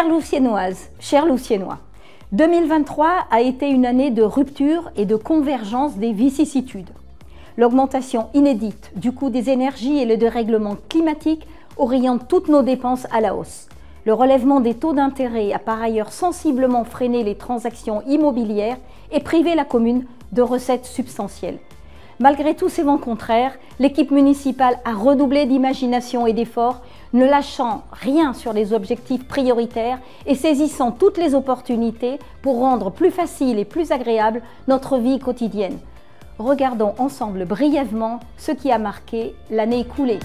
Chères Loussiennoises, chers Loussiennois, 2023 a été une année de rupture et de convergence des vicissitudes. L'augmentation inédite du coût des énergies et le dérèglement climatique orientent toutes nos dépenses à la hausse. Le relèvement des taux d'intérêt a par ailleurs sensiblement freiné les transactions immobilières et privé la commune de recettes substantielles. Malgré tous ces vents contraires, l'équipe municipale a redoublé d'imagination et d'efforts, ne lâchant rien sur les objectifs prioritaires et saisissant toutes les opportunités pour rendre plus facile et plus agréable notre vie quotidienne. Regardons ensemble brièvement ce qui a marqué l'année écoulée.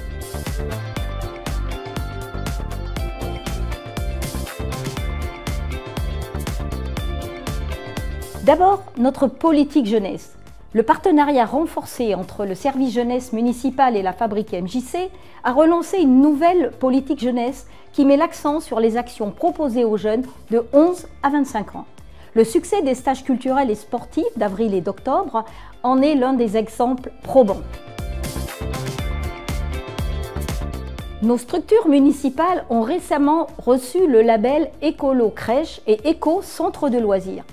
D'abord, notre politique jeunesse. Le partenariat renforcé entre le service jeunesse municipal et la fabrique MJC a relancé une nouvelle politique jeunesse qui met l'accent sur les actions proposées aux jeunes de 11 à 25 ans. Le succès des stages culturels et sportifs d'avril et d'octobre en est l'un des exemples probants. Nos structures municipales ont récemment reçu le label Écolo Crèche et Éco Centre de loisirs.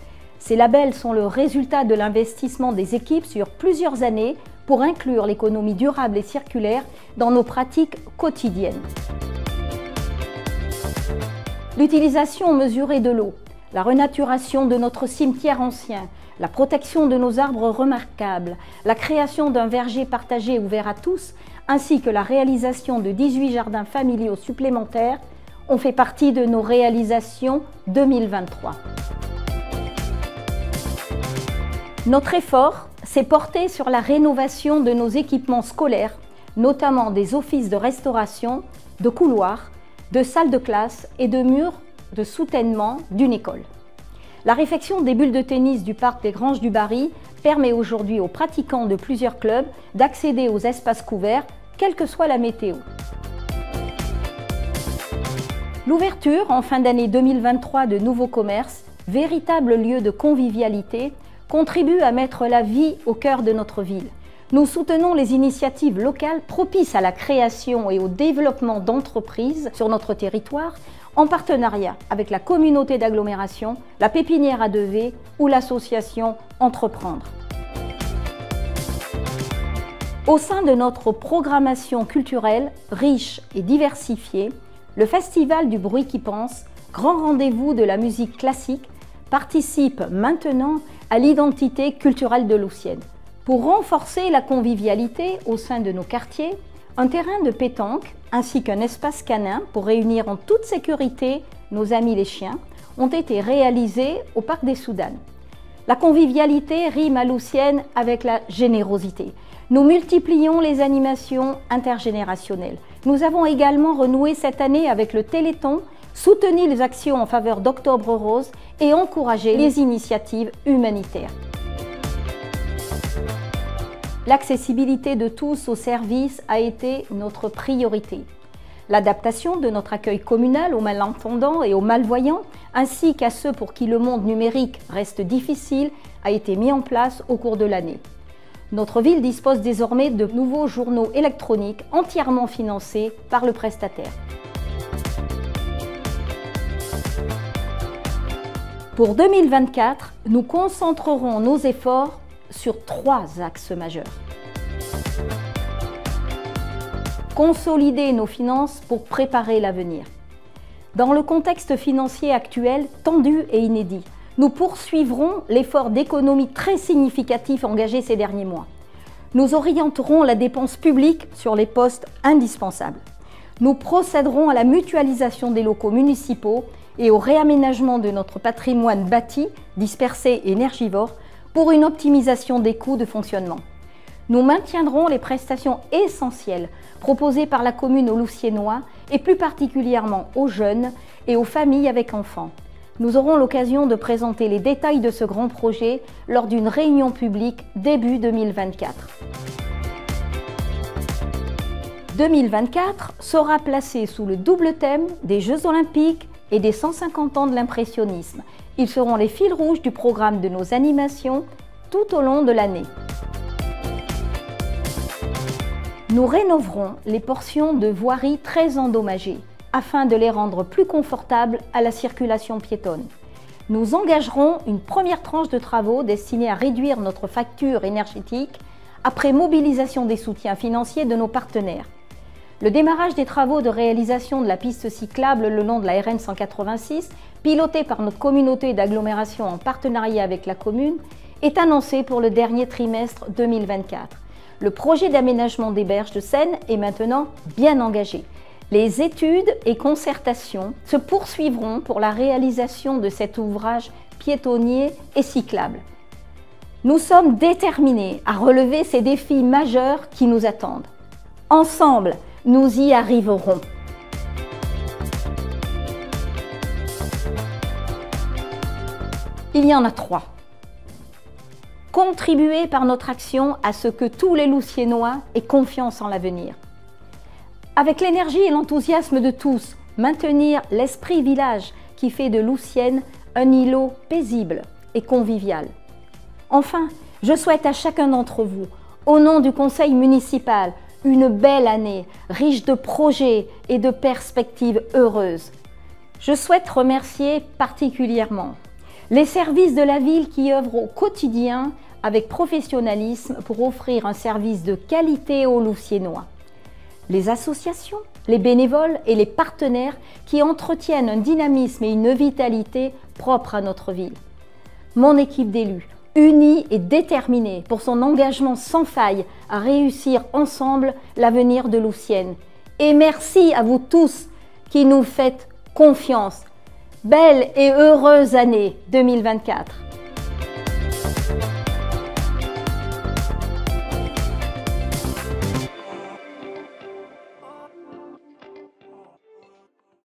Ces labels sont le résultat de l'investissement des équipes sur plusieurs années pour inclure l'économie durable et circulaire dans nos pratiques quotidiennes. L'utilisation mesurée de l'eau, la renaturation de notre cimetière ancien, la protection de nos arbres remarquables, la création d'un verger partagé ouvert à tous, ainsi que la réalisation de 18 jardins familiaux supplémentaires ont fait partie de nos réalisations 2023. Notre effort s'est porté sur la rénovation de nos équipements scolaires, notamment des offices de restauration, de couloirs, de salles de classe et de murs de soutènement d'une école. La réfection des bulles de tennis du parc des Granges du Barry permet aujourd'hui aux pratiquants de plusieurs clubs d'accéder aux espaces couverts, quelle que soit la météo. L'ouverture en fin d'année 2023 de nouveaux commerces, véritable lieu de convivialité, contribue à mettre la vie au cœur de notre ville. Nous soutenons les initiatives locales propices à la création et au développement d'entreprises sur notre territoire, en partenariat avec la communauté d'agglomération, la pépinière à Devey ou l'association Entreprendre. Au sein de notre programmation culturelle riche et diversifiée, le Festival du Bruit qui pense, grand rendez-vous de la musique classique, participe maintenant à l'identité culturelle de Loussienne. Pour renforcer la convivialité au sein de nos quartiers, un terrain de pétanque ainsi qu'un espace canin pour réunir en toute sécurité nos amis les chiens ont été réalisés au Parc des Soudanes. La convivialité rime à Loussienne avec la générosité. Nous multiplions les animations intergénérationnelles. Nous avons également renoué cette année avec le Téléthon, soutenu les actions en faveur d'Octobre Rose et encouragé les initiatives humanitaires. L'accessibilité de tous aux services a été notre priorité. L'adaptation de notre accueil communal aux malentendants et aux malvoyants, ainsi qu'à ceux pour qui le monde numérique reste difficile, a été mis en place au cours de l'année. Notre ville dispose désormais de nouveaux journaux électroniques entièrement financés par le prestataire. Pour 2024, nous concentrerons nos efforts sur 3 axes majeurs. Consolider nos finances pour préparer l'avenir. Dans le contexte financier actuel tendu et inédit, nous poursuivrons l'effort d'économie très significatif engagé ces derniers mois. Nous orienterons la dépense publique sur les postes indispensables. Nous procéderons à la mutualisation des locaux municipaux et au réaménagement de notre patrimoine bâti, dispersé et énergivore pour une optimisation des coûts de fonctionnement. Nous maintiendrons les prestations essentielles proposées par la commune aux Loussiennois et plus particulièrement aux jeunes et aux familles avec enfants. Nous aurons l'occasion de présenter les détails de ce grand projet lors d'une réunion publique début 2024. 2024 sera placé sous le double thème des Jeux Olympiques et des 150 ans de l'impressionnisme. Ils seront les fils rouges du programme de nos animations tout au long de l'année. Nous rénoverons les portions de voiries très endommagées. afin de les rendre plus confortables à la circulation piétonne. Nous engagerons une première tranche de travaux destinée à réduire notre facture énergétique après mobilisation des soutiens financiers de nos partenaires. Le démarrage des travaux de réalisation de la piste cyclable le long de la RN 186, pilotée par notre communauté d'agglomération en partenariat avec la commune, est annoncé pour le dernier trimestre 2024. Le projet d'aménagement des berges de Seine est maintenant bien engagé. Les études et concertations se poursuivront pour la réalisation de cet ouvrage piétonnier et cyclable. Nous sommes déterminés à relever ces défis majeurs qui nous attendent. Ensemble, nous y arriverons. Il y en a 3. Contribuer par notre action à ce que tous les Loussiennois aient confiance en l'avenir. Avec l'énergie et l'enthousiasme de tous, maintenir l'esprit village qui fait de Loussienne un îlot paisible et convivial. Enfin, je souhaite à chacun d'entre vous, au nom du conseil municipal, une belle année, riche de projets et de perspectives heureuses. Je souhaite remercier particulièrement les services de la ville qui œuvrent au quotidien avec professionnalisme pour offrir un service de qualité aux Loussiennois. Les associations, les bénévoles et les partenaires qui entretiennent un dynamisme et une vitalité propres à notre ville. Mon équipe d'élus, unie et déterminée pour son engagement sans faille à réussir ensemble l'avenir de Loussienne. Et merci à vous tous qui nous faites confiance. Belle et heureuse année 2024.